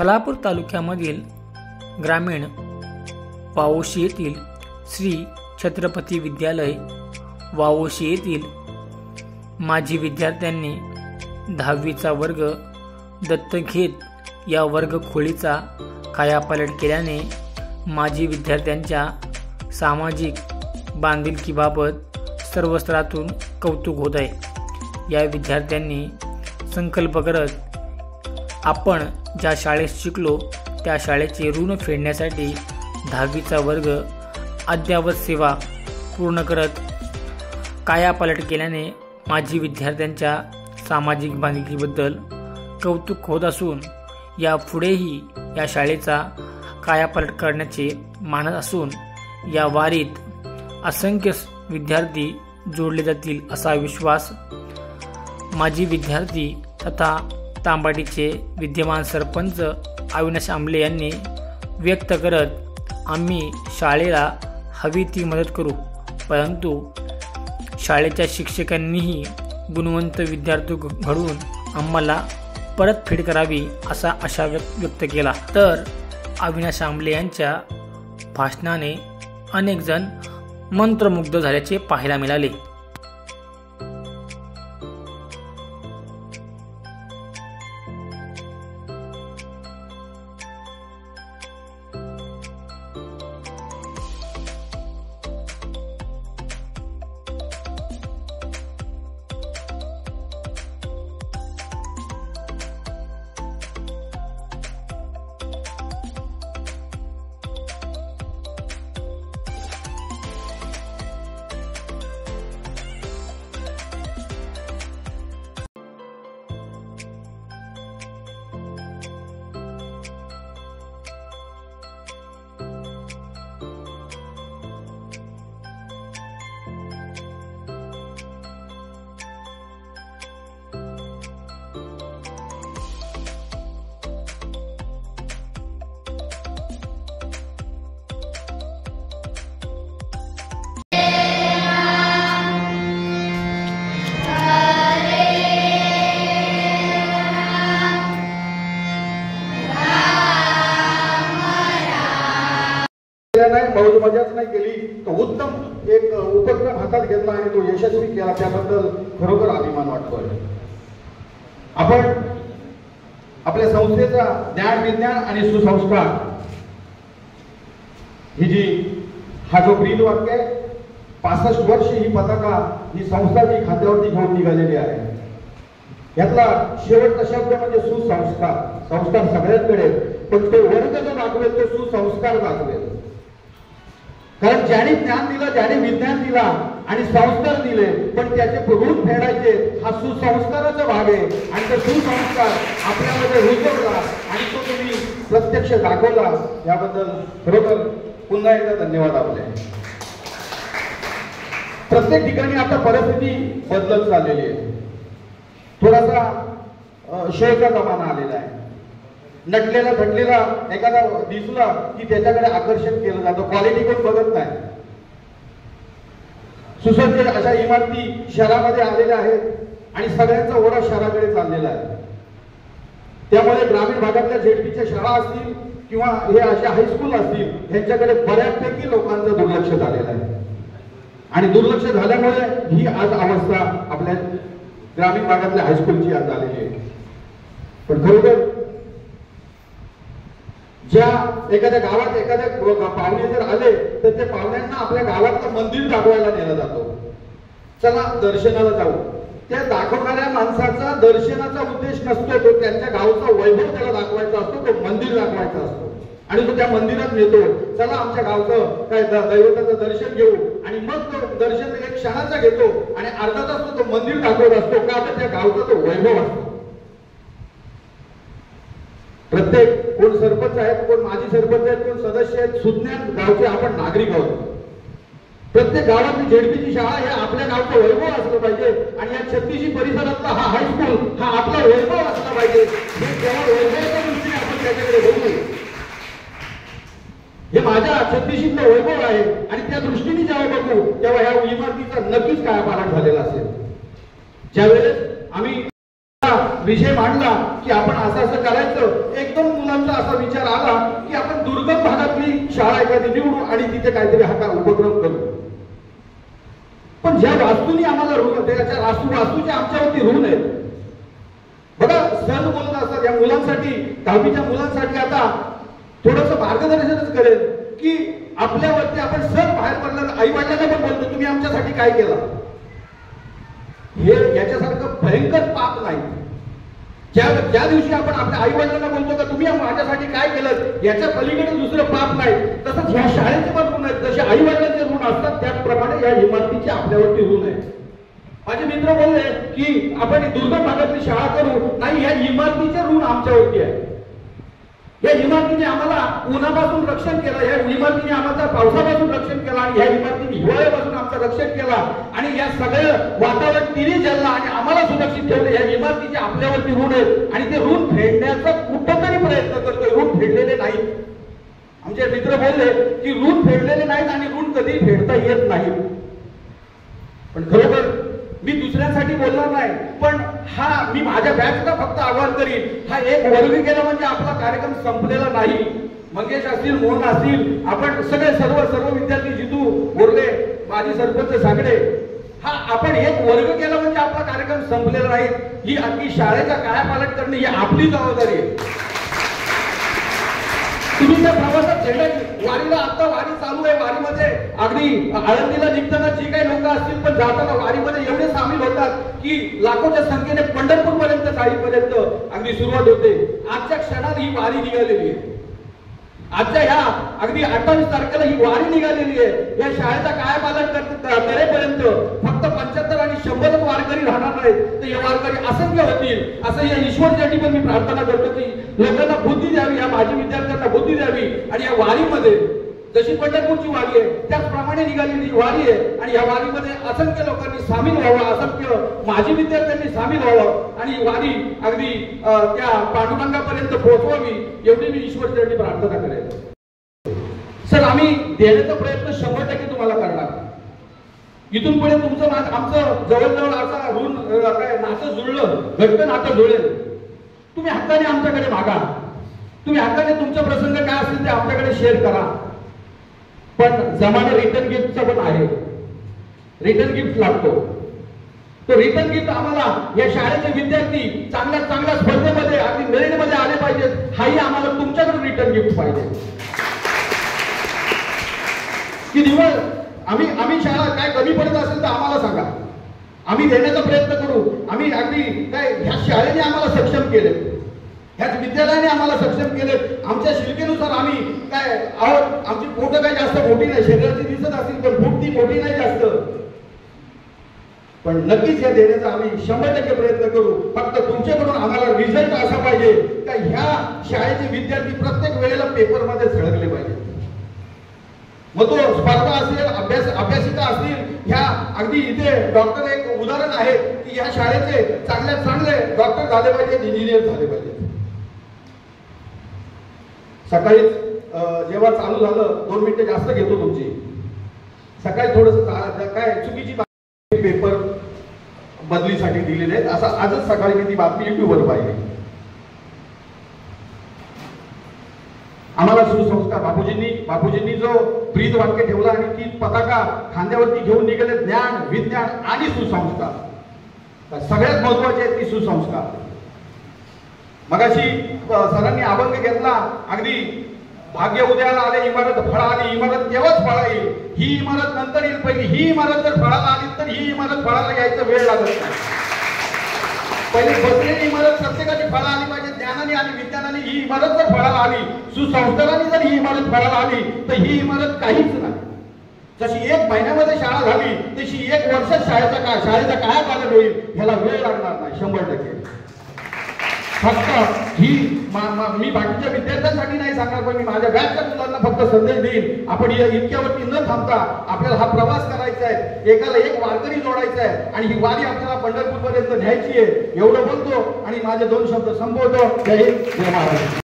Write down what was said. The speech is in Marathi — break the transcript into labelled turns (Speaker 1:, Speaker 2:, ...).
Speaker 1: खालापूर तालुक्यामधील ग्रामीण वावोशी येथील श्री छत्रपती विद्यालय वावोशी येथील माजी विद्यार्थ्यांनी 10वीचा वर्ग दत्तक घेत या वर्ग खोलीचा कायापालट केल्याने माजी विद्यार्थ्यांच्या सामाजिक बांधिलकीबाबत सर्व स्तरातून कौतुक होत आहे। या विद्यार्थ्यांनी संकल्प करत आपण ज्या शाळेत शिकलो त्या शाळेचे ऋण फेडण्यासाठी 10वीचा वर्ग अद्ययावत सेवा पूर्ण करत कायापालट केल्याने माजी विद्यार्थ्यांच्या सामाजिक बांधिलकीबद्दल कौतुक होत असून यापुढेही या शाळेचा कायापालट करण्याचे मानस असून या वारीत असंख्य विद्यार्थी जोडले जातील असा विश्वास माजी विद्यार्थी तथा तांबाडीचे विद्यमान सरपंच अविनाश आंबले यांनी व्यक्त करत आम्ही शाळेला हवी ती मदत करू, परंतु शाळेच्या शिक्षकांनीही गुणवंत विद्यार्थी घडवून आम्हाला परतफेड करावी असा आशा व्यक्त केला। तर अविनाश आंबले यांच्या भाषणाने अनेक जण मंत्रमुग्ध झाल्याचे पाहायला मिळाले।
Speaker 2: मौज मजाच नाही केली तर उत्तम एक उपक्रम हातात घेतला आणि तो यशस्वी केला, त्याबद्दल खरोखर अभिमान वाटतोय। आपण आपल्या संस्थेचा ज्ञान विज्ञान आणि सुसंस्कार ही जी हा जो ब्रीद वाक्य आहे 65 वर्ष ही पताका ही संस्था जी खात्यावरती घेऊन निघालेली आहे, यातला शेवटचा शब्द म्हणजे सुसंस्कार। संस्कार सगळ्यांकडे, पण तो वर्ग जो दाखवेल तो सुसंस्कार दाखवेल। कारण ज्याने ज्ञान दिलं, ज्याने विज्ञान दिला आणि संस्कार दिले, पण त्याचे ऋण फेडायचे हा सुसंस्काराचा भाग आहे आणि तो सुसंस्कार आपल्यामध्ये रुजवला आणि तो तुम्ही प्रत्यक्ष दाखवला, याबद्दल खरोखर पुन्हा एकदा धन्यवाद आपले। प्रत्येक ठिकाणी आता परिस्थिती बदलत चाललेली आहे, थोडासा शोचा जमाना आलेला आहे। नटलेला थटलेला एखादा दिसला की त्याच्याकडे आकर्षण केलं जातं, क्वालिटी कोण बघत नाही। सुसज्ज अशा इमारती शहरामध्ये आलेल्या आहेत आणि सगळ्यांचा ओढा शहराकडे चाललेला आहे। त्यामुळे ग्रामीण भागातल्या झेडपीच्या शाळा असतील किंवा हे अशा हायस्कूल असतील, ह्यांच्याकडे बऱ्यापैकी लोकांचं दुर्लक्ष झालेलं आहे आणि दुर्लक्ष झाल्यामुळे ही आज अवस्था आपल्या ग्रामीण भागातल्या हायस्कूलची आज झालेली आहे। पण खरोखर ज्या एखाद्या गावात एखाद्या पाहुणे जर आले तर त्या पाहुण्यांना आपल्या गावातलं मंदिर दाखवायला नेलं जातो, चला दर्शनाला जाऊ। त्या दाखवणाऱ्या माणसाचा दर्शनाचा उद्देश नसतो, तो त्यांच्या गावचा वैभव त्याला दाखवायचा असतो, तो मंदिर दाखवायचा असतो आणि तो त्या मंदिरात नेतो, चला आमच्या गावचं काय दैवताचं दर्शन घेऊ आणि मग तो दर्शन एक क्षणाचा घेतो आणि अर्धा तास तो मंदिर दाखवत असतो, का तर त्या गावचा तो वैभव असतो। प्रत्येक कोण सरपंच आहेत, कोण माजी सरपंच आहेत, कोण सदस्य आहेत, सुज्ञान गावचे आपण नागरिक आहोत। प्रत्येक गावातली झेडपीची शाळा हे आपल्या गावचं वैभव असलं पाहिजे आणि या 36 परिसरातला हा हायस्कूल हा आपला वैभव असला पाहिजे। हे जेव्हा वैभवाच्या दृष्टीने आपण त्याच्याकडे बघू, हे माझ्या 36चं वैभव आहे आणि त्या दृष्टीने जेव्हा बघू तेव्हा ह्या इमारतीचा नक्कीच कायापालट झालेला असेल। ज्यावेळेस आम्ही विषय मांडला की आपण असं असं करायचं, एक दोन मुलांचा असा विचार आला की आपण दुर्गम भागातली शाळा एखादी निवडू आणि तिथे काहीतरी हा उपक्रम करू. पण ज्या वास्तूंनी आम्हाला ऋण, त्याच्या वास्तूचे आमच्यावरती ऋण आहेत. बघा, सण बोलत असतात या मुलांसाठी, 10वीच्या मुलांसाठी आता थोडस मार्गदर्शनच करेल की आपल्यावरती आपण सण बाहेर पडलं, आई वडिलांना पण बोलतो तुम्ही आमच्यासाठी काय केलं. हे याच्यासारखं भयंकर पाप नाही. ज्या दिवशी आपण आपल्या आई वडिलांना बोलतो का तुम्ही माझ्यासाठी काय केलं, याच्या पलीकडे दुसरं पाप नाही. तसंच ह्या शाळेचे पण ऋण आहेत. जसे आई वडिलांचे ऋण असतात त्याचप्रमाणे या इमारतीचे आपल्यावरती ऋण आहे. माझे मित्र बोलले की आपण दुर्गम भागातली शाळा करू, नाही, या इमारतीचे ऋण आमच्यावरती आहे. या इमारतीने आम्हाला उन्हापासून रक्षण केलं, या इमारतीने आम्हाला पावसापासून रक्षण केलं आणि या इमारतीने हिवाळ्यापासून आमचं रक्षण केलं आणि या सगळं वातावरण तिने जललं आणि आम्हाला सुरक्षित ठेवलं. या इमारतीचे आपल्यावरती ऋण आहेत आणि ते ऋण फेडण्याचा कुठंतरी प्रयत्न करतोय. ऋण फेडलेले नाही. आमचे मित्र बोलले की ऋण फेडलेले नाहीत आणि ऋण कधी फेडता येत नाही. पण खरोखर मी दुसऱ्यांसाठी बोलणार नाही, पण हा मी माझ्या बॅचला फक्त आवाहन करीन, हा एक वर्ग केला म्हणजे आपला कार्यक्रम संपलेला नाही. मंगेश असतील, मोहन असतील, आपण सगळे सर्व विद्यार्थी, जितू बोरले, माजी सरपंच सागडे, हा आपण एक वर्ग केला म्हणजे आपला कार्यक्रम संपलेला नाही. ही अगदी शाळेचा कायापालट करणे ही आपली जबाबदारी आहे. तुम्ही त्या प्रवासात झेंडाची वारीला, आता वारी चालू आहे, वारीमध्ये अगदी आळंदीला निघताना जे काही लोक असतील पण जाताना वारीमध्ये एवढे सामील होतात की लाखोच्या संख्येने पंढरपूर पर्यंत जाईपर्यंत अगदी सुरुवात होते. आजच्या क्षणात ही वारी निघालेली आहे. आजच्या ह्या अगदी 28 तारखेला ही वारी निघालेली आहे. या शाळेचा कायापालट करेपर्यंत फक्त 75 आणि 100 वारकरी राहणार नाहीत, तर हे वारकरी असंख्य होतील. असं या ईश्वरसाठी पण मी प्रार्थना करतो की लोकांना बुद्धी द्यावी, या माझी विद्यार्थ्यांना बुद्धी द्यावी आणि या वारीमध्ये जशी पंढरपूरची वारी आहे त्याचप्रमाणे निघालेली वारी आहे आणि या वारीमध्ये असंख्य लोकांनी सामील व्हावं, असंख्य माझी विद्यार्थ्यांनी सामील व्हावं आणि वारी अगदी त्या पांडुरंगापर्यंत पोहोचवावी, एवढी मी ईश्वरचरणी प्रार्थना करेन. सर, आम्ही देण्याचा प्रयत्न 100% तुम्हाला करणार. इथून पुढे तुमचं आमचं जवळजवळ असा ऋण काय नातं जुळलं, घट्ट नातं जुळेल. तुम्ही हक्काने आमच्याकडे मागा, तुम्ही हक्काने तुमचे प्रसंग काय असतील ते आमच्याकडे शेअर करा. पण जमाना रिटर्न गिफ्टचा पण आहे. रिटर्न गिफ्ट लागतो. तो रिटर्न गिफ्ट आम्हाला या शाळेचे विद्यार्थी चांगल्या स्पर्धेमध्ये अगदी मेरिटमध्ये आले पाहिजेत, हाही आम्हाला तुमच्याकडे रिटर्न गिफ्ट पाहिजे. की निवड आम्ही शाळा काय कमी पडत असेल तर आम्हाला सांगा, आम्ही देण्याचा प्रयत्न करू. आम्ही अगदी काय ह्या शाळेने आम्हाला सक्षम केले, ह्याच विद्यालयाने आम्हाला सक्षम केले. आमच्या शिल्पेनुसार आम्ही काय आहोत. आमची पोटं काही जास्त मोठी नाही, शरीराची दिसत असतील पण पोट ती मोठी नाही जास्त. पण नक्कीच या देण्याचा आम्ही 100% प्रयत्न करू. फक्त तुमच्याकडून आम्हाला रिझल्ट असा पाहिजे का ह्या शाळेचे विद्यार्थी प्रत्येक वेळेला पेपरमध्ये झळकले पाहिजे. मग तो स्पर्धा असेल, अभ्यासिका असतील, ह्या अगदी इथे डॉक्टर एक उदाहरण आहे की ह्या शाळेचे चांगले डॉक्टर झाले पाहिजेत, इंजिनियर झाले पाहिजेत. सकाळी जेव्हा चालू झालं, 2 मिनिटं जास्त घेतो तुमची. सकाळी थोडस काय चुकीची पेपर बदलीसाठी दिलेले आहेत, असं आजच सकाळी मी ती बातमी युट्यूबवर पाहिली. आम्हाला सुसंस्कार बापूजींनी जो ब्रीद वाक्य ठेवला आणि ती पताका खांद्यावरती घेऊन निघाले, ज्ञान, विज्ञान आणि सुसंस्कार. सगळ्यात महत्वाचे आहेत ती सुसंस्कार. मगाशी सरांनी अभंग घेतला, अगदी भाग्य उदयाला आले, इमारत फळा आली, इमारत केव्हाच फळा येईल, ही इमारत नंतर येईल, पहिली ही इमारत जर फळाला आली तर ही इमारत फळाला यायचा वेळ लागत नाही. पहिले बसलेली इमारत प्रत्येकाची फळा आली पाहिजे. ज्ञानाने आणि विज्ञानाने ही इमारत जर फळाला आली, सुसंस्काराने जर ही इमारत फळाला आली तर ही इमारत काहीच नाही. जशी 1 महिन्यामध्ये शाळा झाली तशी 1 वर्षात शाळेचा काय पालन होईल ह्याला वेळ लागणार नाही 100%. फक्त ही मी बाकीच्या विद्यार्थ्यांसाठी नाही सांगणार, पण मी माझ्या बॅचच्या मुलांना फक्त संदेश देईन, आपण या इतक्यावरती न थांबता आपल्याला हा प्रवास करायचा आहे, एकाला एक वारकरी जोडायचा आहे आणि ही वारी आपल्याला पंढरपूर पर्यंत न्यायची आहे. एवढं बोलतो आणि माझे 2 शब्द संपवतो. जय हिंद, जय महाराष्ट्र.